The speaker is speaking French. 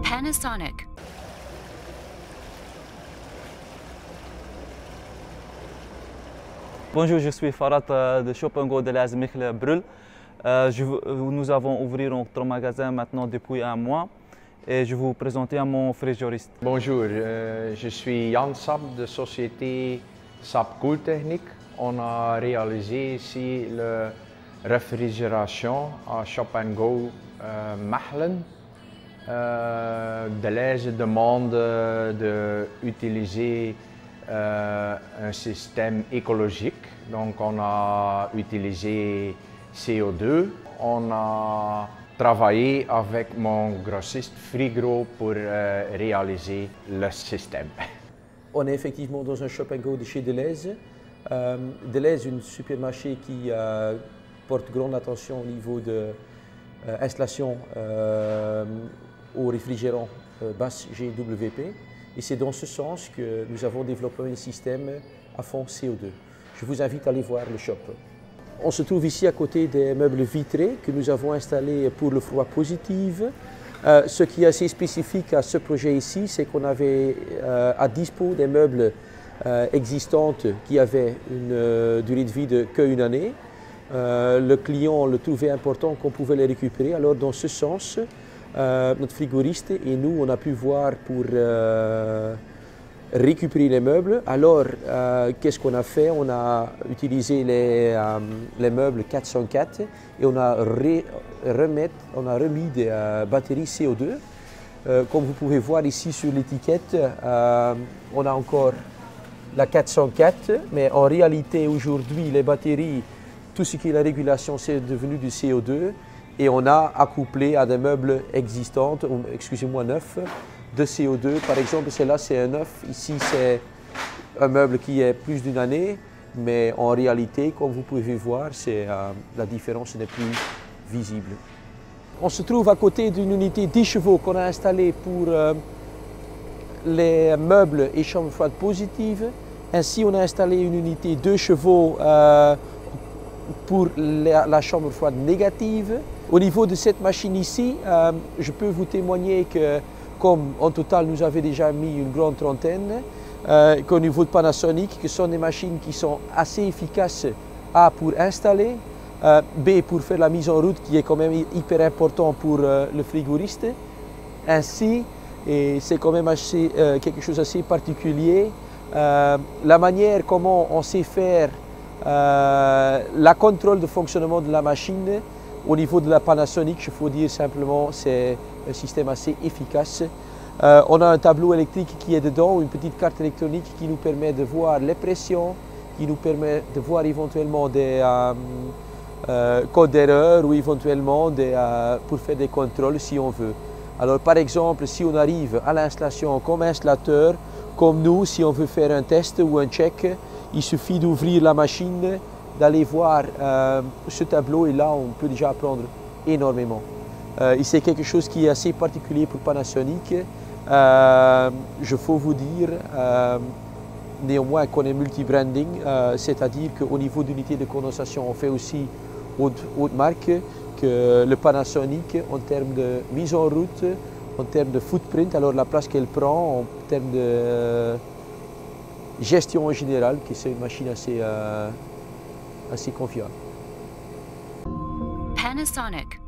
Panasonic. Bonjour, je suis Farhat de Shop & Go de l'Azmichel Brul. Nous avons ouvert notre magasin maintenant depuis un mois et je vais vous présenter mon frigoriste. Bonjour, je suis Jan Sap de société Sap Koeltechniek. On a réalisé ici la réfrigération à Shop & Go Mechelen. Deleuze demande d'utiliser un système écologique, donc on a utilisé CO2. On a travaillé avec mon grossiste Frigro pour réaliser le système. On est effectivement dans un Shop & Go de chez Deleuze. Deleuze, une supermarché qui porte grande attention au niveau de l'installation au réfrigérant basse GWP. Et c'est dans ce sens que nous avons développé un système à fond CO2. Je vous invite à aller voir le shop. On se trouve ici à côté des meubles vitrés que nous avons installés pour le froid positif. Ce qui est assez spécifique à ce projet ici, c'est qu'on avait à dispo des meubles existants qui avaient une durée de vie de qu'une année. Le client le trouvait important qu'on pouvait les récupérer. Alors dans ce sens, notre frigoriste et nous, on a pu voir pour récupérer les meubles. Alors, qu'est-ce qu'on a fait? On a utilisé les meubles 404 et on a remis des batteries CO2. Comme vous pouvez voir ici sur l'étiquette, on a encore la 404, mais en réalité aujourd'hui les batteries, tout ce qui est la régulation, c'est devenu du CO2. Et on a accouplé à des meubles existants, excusez-moi, neufs, de CO2. Par exemple, celle-là, c'est un neuf. Ici, c'est un meuble qui est plus d'une année. Mais en réalité, comme vous pouvez voir, la différence n'est plus visible. On se trouve à côté d'une unité 10 chevaux qu'on a installée pour les meubles et chambres froides positives. Ainsi, on a installé une unité 2 chevaux pour la chambre froide négative. Au niveau de cette machine ici, je peux vous témoigner que, comme en total nous avons déjà mis une grande trentaine, qu'au niveau de Panasonic, que ce sont des machines qui sont assez efficaces, A pour installer, B pour faire la mise en route qui est quand même hyper important pour le frigoriste. Ainsi, et c'est quand même quelque chose d'assez particulier, la manière comment on sait faire la contrôle de fonctionnement de la machine au niveau de la Panasonic, il faut dire simplement, c'est un système assez efficace. On a un tableau électrique qui est dedans, une petite carte électronique qui nous permet de voir les pressions, qui nous permet de voir éventuellement des codes d'erreur ou éventuellement pour faire des contrôles si on veut. Alors par exemple, si on arrive à l'installation comme installateur, comme nous, si on veut faire un test ou un check, il suffit d'ouvrir la machine, d'aller voir ce tableau et là on peut déjà apprendre énormément. Et c'est quelque chose qui est assez particulier pour Panasonic. Je faut vous dire néanmoins qu'on est multi-branding, c'est-à-dire qu'au niveau d'unité de condensation on fait aussi haute marque que le Panasonic en termes de mise en route, en termes de footprint, alors la place qu'elle prend, en termes de gestion en général, que c'est une machine assez confiable. Panasonic.